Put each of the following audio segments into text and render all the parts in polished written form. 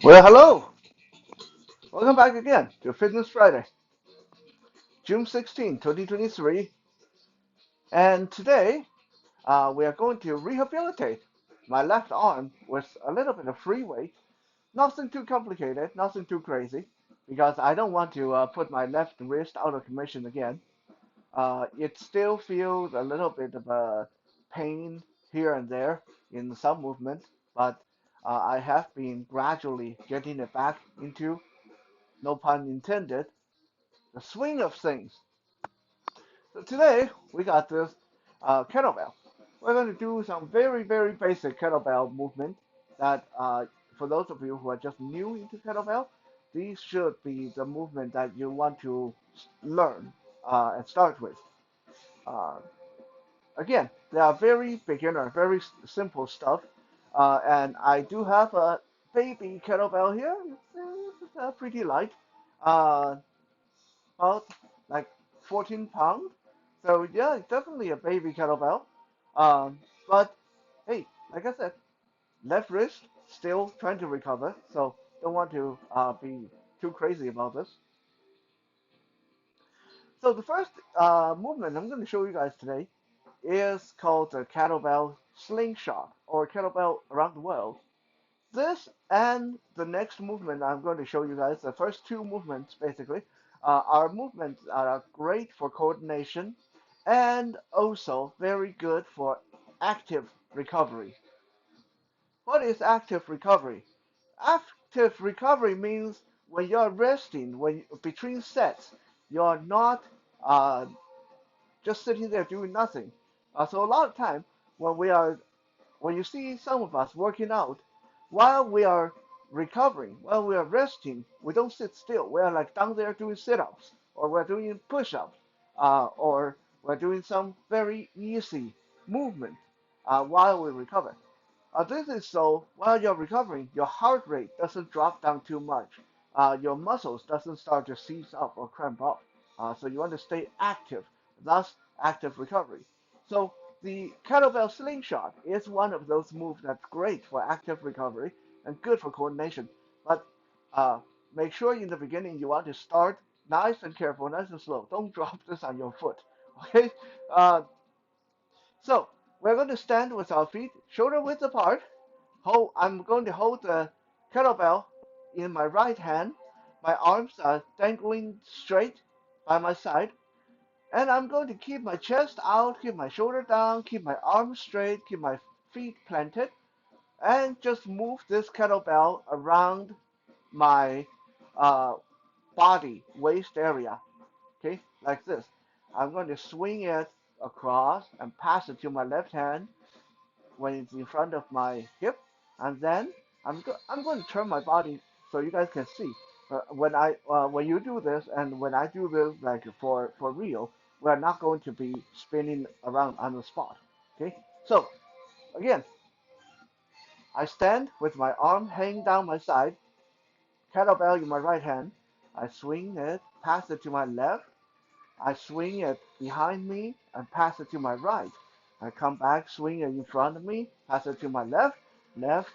Well, hello. Welcome back again to Fitness Friday, June 16, 2023. And today we are going to rehabilitate my left arm with a little bit of free weight. Nothing too complicated, nothing too crazy, because I don't want to put my left wrist out of commission again. It still feels a little bit of a pain here and there in some movements, but I have been gradually getting it back into, no pun intended, the swing of things. So today we got this kettlebell. We're going to do some very, very basic kettlebell movement that for those of you who are just new into kettlebell, these should be the movement that you want to learn and start with. Uh, Again, they are very beginner, very simple stuff. And I do have a baby kettlebell here. It's pretty light. Uh, about like 14 pounds. So yeah, it's definitely a baby kettlebell. But hey, like I said, left wrist still trying to recover, so don't want to be too crazy about this. So the first movement I'm going to show you guys today is called the kettlebell slingshot or kettlebell around the world. This and the next movement I'm going to show you guys, the first two movements basically, are movements that are great for coordination and also very good for active recovery. What is active recovery? Active recovery means when you're resting, when between sets, you're not uh, just sitting there doing nothing. So a lot of time when you see some of us working out, while we are recovering, while we are resting, we don't sit still. We are like down there doing sit-ups, or we're doing push-ups, or we're doing some very easy movement while we recover. This is so while you're recovering, your heart rate doesn't drop down too much. Your muscles doesn't start to seize up or cramp up. So you want to stay active, thus active recovery. So the kettlebell slingshot is one of those moves that's great for active recovery and good for coordination. But uh, make sure in the beginning you want to start nice and careful, nice and slow. Don't drop this on your foot. Okay? Uh, so we're going to stand with our feet shoulder width apart. I'm going to hold the kettlebell in my right hand. My arms are dangling straight by my side. And I'm going to keep my chest out, keep my shoulder down, keep my arms straight, keep my feet planted, and just move this kettlebell around my uh, body, waist area. Okay, like this. I'm going to swing it across and pass it to my left hand when it's in front of my hip, and then I'm going to turn my body so you guys can see. When you do this and when I do this like for real, we're not going to be spinning around on the spot. Okay, so again, I stand with my arm hanging down my side, kettlebell in my right hand. I swing it, pass it to my left. I swing it behind me and pass it to my right. I come back, swing it in front of me, pass it to my left, left,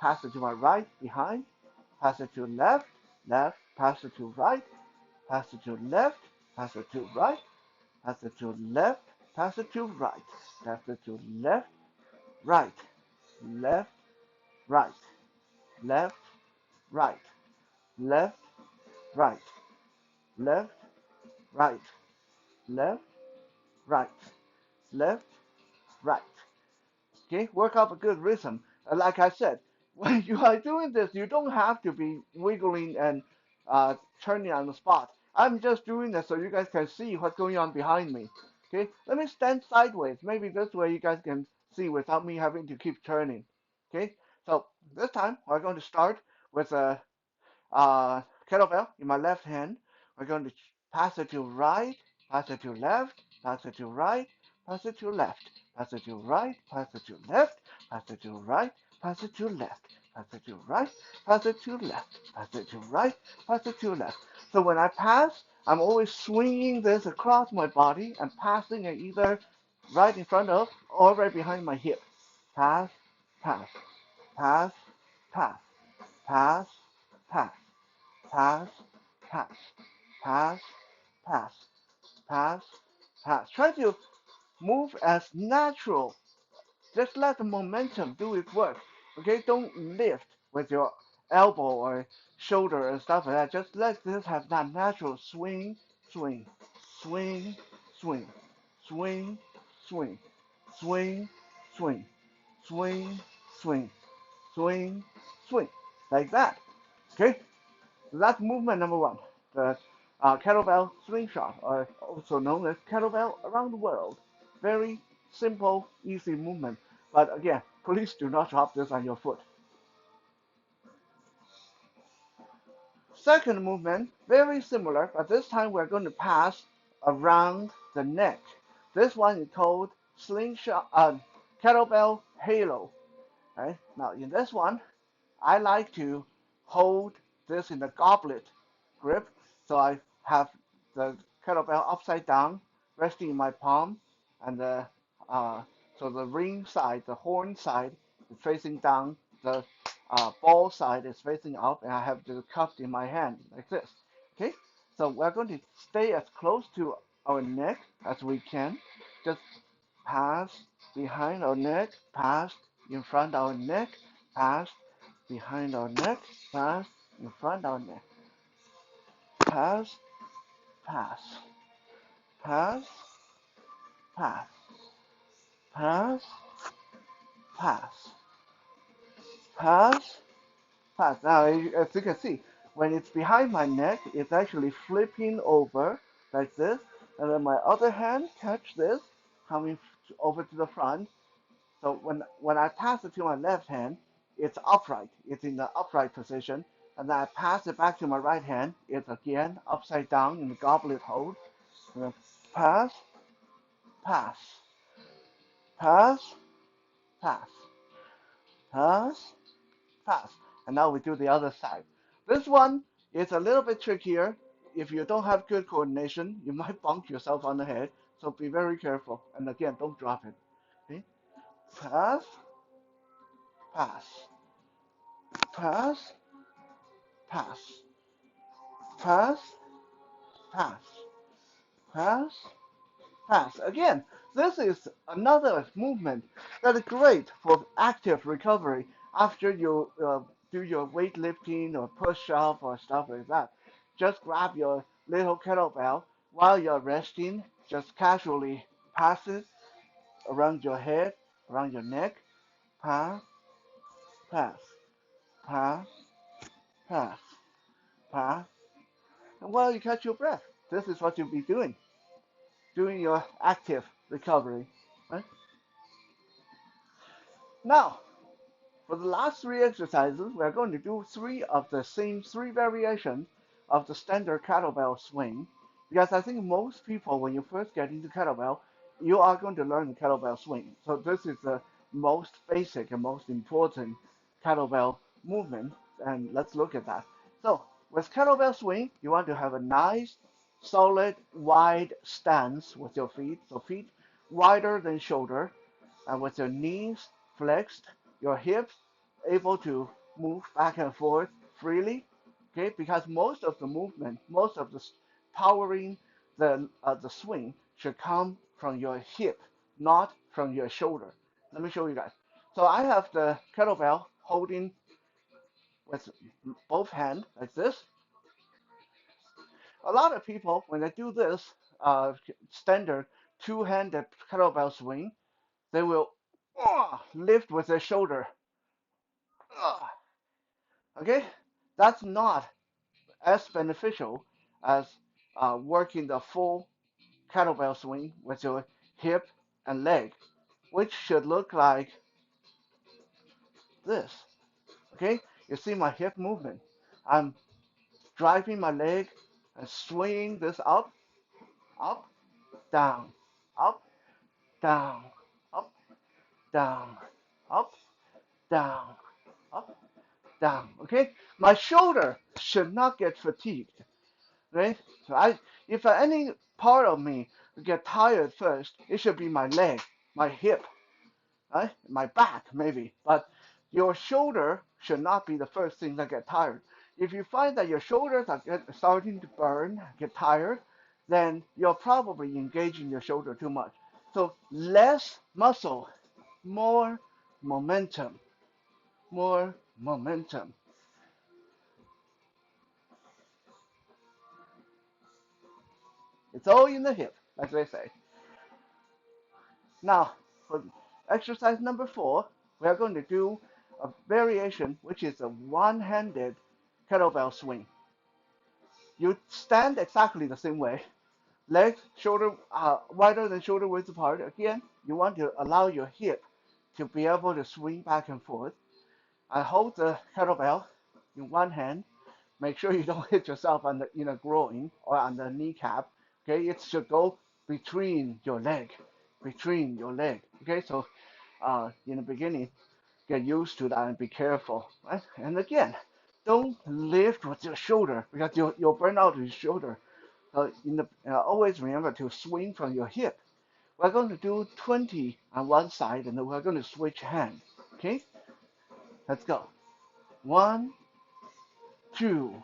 pass it to my right, behind, pass it to left, left, pass it to right, pass it to left, pass it to right, pass it to left, pass it to right, pass it to left, right, left, right, left, right, left, right, left, right, left, right, left, right. Okay, work up a good rhythm. Like I said, when you are doing this, you don't have to be wiggling and turning on the spot. I'm just doing this so you guys can see what's going on behind me. Okay, let me stand sideways. Maybe this way you guys can see without me having to keep turning. Okay, so this time we're going to start with a kettlebell in my left hand. We're going to pass it to right, pass it to left, pass it to right, pass it to left, pass it to right, pass it to left, pass it to right, pass it to left, pass it to right, pass it to left, pass it to right, pass it to left. So when I pass, I'm always swinging this across my body and passing it either right in front of or right behind my hip. Pass, pass, pass, pass, pass, pass, pass, pass, pass, pass, pass, pass. Try to move as natural. Just let the momentum do its work. Okay, don't lift with your elbow or shoulder and stuff like that. Just let this have that natural swing, swing, swing, swing, swing, swing, swing, swing, swing, swing, swing, swing, like that. Okay, so that's movement number one. The kettlebell slingshot, or also known as kettlebell around the world. Very simple, easy movement. But again, please do not drop this on your foot. Second movement, very similar, but this time we're going to pass around the neck. This one is called slingshot, kettlebell halo. Right? Now in this one, I like to hold this in the goblet grip. So I have the kettlebell upside down, resting in my palm, and uh, so the ring side, the horn side, is facing down. The ball side is facing up, and I have the cup in my hand like this. Okay, so we're going to stay as close to our neck as we can. Just pass behind our neck, pass in front of our neck, pass behind our neck, pass in front of our neck, pass, pass, pass, pass, pass, pass, pass, pass. Now, as you can see, when it's behind my neck, it's actually flipping over like this, and then my other hand catch this, coming over to the front. So when I pass it to my left hand, it's upright. It's in the upright position. And then I pass it back to my right hand. It's again upside down in the goblet hold. And then pass, pass, pass, pass, pass, pass. And now we do the other side. This one is a little bit trickier. If you don't have good coordination, you might bump yourself on the head. So be very careful. And again, don't drop it. Okay? Pass, pass, pass, pass, pass, pass, pass, pass. Again, this is another movement that is great for active recovery after you do your weightlifting or push up or stuff like that. Just grab your little kettlebell while you're resting, just casually pass it around your head, around your neck, pass, pass, pass, pass, pass. And while you catch your breath, this is what you'll be doing your active recovery. Right? Now, for the last three exercises, we're going to do three variations of the standard kettlebell swing. Because I think most people, when you first get into kettlebell, you are going to learn the kettlebell swing. So this is the most basic and most important kettlebell movement. And let's look at that. So with kettlebell swing, you want to have a nice, solid, wide stance with your feet. So feet wider than shoulder, and with your knees flexed, your hips able to move back and forth freely. Okay, because most of the movement, most of the powering the swing should come from your hip, not from your shoulder. Let me show you guys. So I have the kettlebell holding with both hands like this. A lot of people, when they do this standard two-handed kettlebell swing, they will lift with their shoulder. Okay, that's not as beneficial as working the full kettlebell swing with your hip and leg, which should look like this. Okay, you see my hip movement. I'm driving my leg and swinging this up, up, down, up, down, up, down, up, down, up, down. Okay, my shoulder should not get fatigued. Right? So if any part of me get tired first, it should be my leg, my hip, right? My back maybe. But your shoulder should not be the first thing that get tired. If you find that your shoulders are starting to burn, get tired, then you're probably engaging your shoulder too much. So less muscle, more momentum, more momentum. It's all in the hip, as they say. Now, for exercise number 4, we are going to do a variation, which is a one-handed kettlebell swing. You stand exactly the same way, legs shoulder wider than shoulder width apart. Again, you want to allow your hip to be able to swing back and forth. I hold the kettlebell in one hand. Make sure you don't hit yourself on the groin or on the kneecap. Okay, it should go between your leg, between your leg. Okay, so in the beginning, get used to that and be careful, right? And again, don't lift with your shoulder because you'll burn out your shoulder. Always remember to swing from your hip. We're going to do 20 on one side and then we're going to switch hands. Okay, let's go. 1, 2,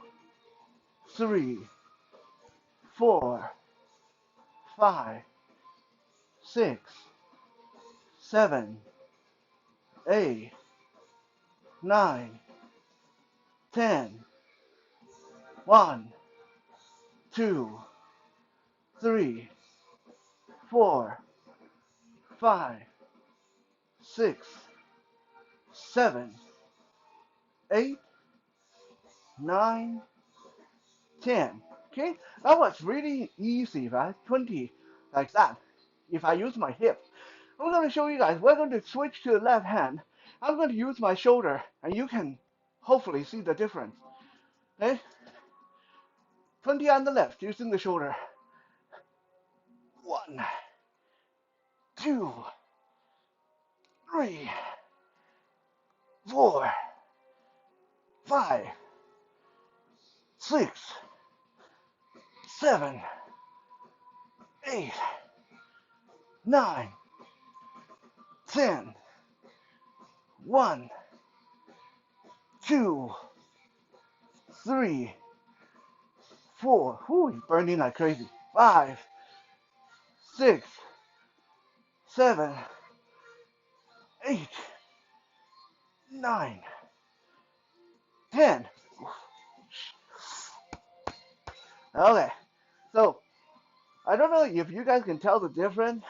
3, 4, 5, 6, 7, 8, 9, 10. 1, 2, 3, 4, 5, 6, 7, 8, 9, 10. Okay, that was really easy, right? 20, like that. If I use my hip, I'm going to show you guys. We're going to switch to the left hand. I'm going to use my shoulder, and you can hopefully see the difference. Okay, 20 on the left, using the shoulder. 1, 2, 3, 4, 5, 6, 7, 8, 9, 10. 1, 2, 3, 4. Whoo, burning like crazy. 5, 6, 7, 8, 9, 10. Okay, so I don't know if you guys can tell the difference,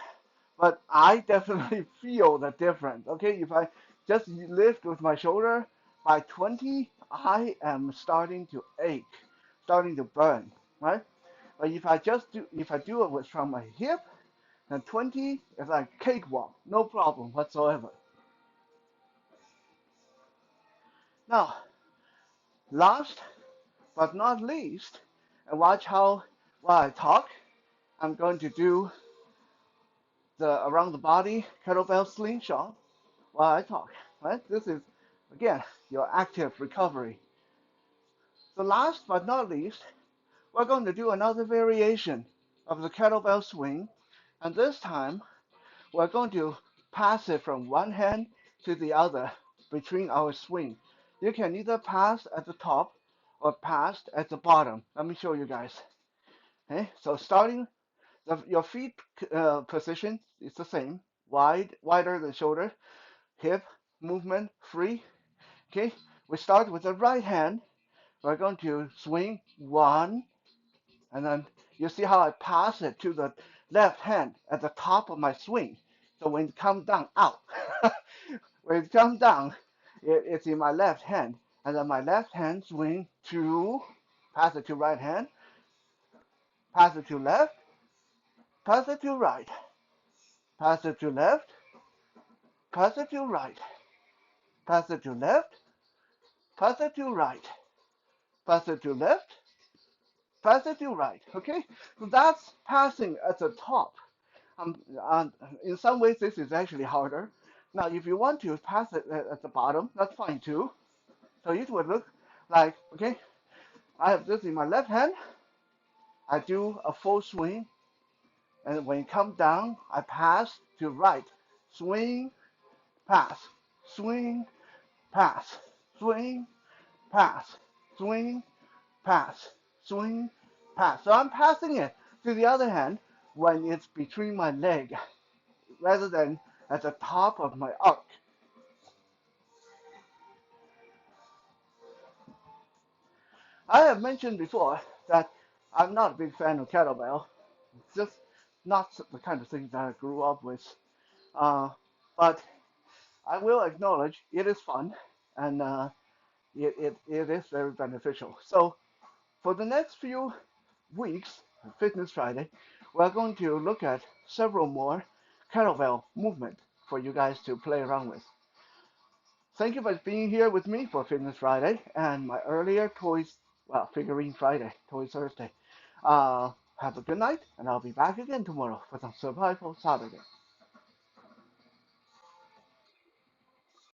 but I definitely feel the difference. Okay, if I just lift with my shoulder, by 20, I am starting to ache, starting to burn, right? But if I do it with from my hip, then 20 is like cakewalk, no problem whatsoever. Now, last but not least, and watch how while I talk, I'm going to do the around the body kettlebell slingshot while I talk. Right? This is again your active recovery. So last but not least, we're going to do another variation of the kettlebell swing, and this time we're going to pass it from one hand to the other between our swing. You can either pass at the top or pass at the bottom. Let me show you guys. Okay, so starting your feet position is the same, wider than shoulder, hip movement free. Okay, we start with the right hand. We're going to swing 1, and then you see how I pass it to the left hand at the top of my swing. So when it comes down, out. When it comes down, it's in my left hand. And then my left hand swing to, pass it to right hand, pass it to left, pass it to right, pass it to left, pass it to right, pass it to left, pass it to right, pass it to left, pass it to right. Okay? So that's passing at the top. In some ways, this is actually harder. Now, if you want to pass it at the bottom, that's fine too. So it would look like, okay, I have this in my left hand. I do a full swing, and when it comes down, I pass to right. Swing, pass, swing, pass, swing, pass, swing, pass, swing, pass. So I'm passing it to the other hand when it's between my leg rather than at the top of my arc. I have mentioned before that I'm not a big fan of kettlebell. It's just not the kind of thing that I grew up with. Uh, but I will acknowledge it is fun and it is very beneficial. So for the next few weeks, Fitness Friday, we're going to look at several more kettlebell movement for you guys to play around with. Thank you for being here with me for Fitness Friday and my earlier Figurine Friday, Toys Thursday. Have a good night, and I'll be back again tomorrow for some Survival Saturday.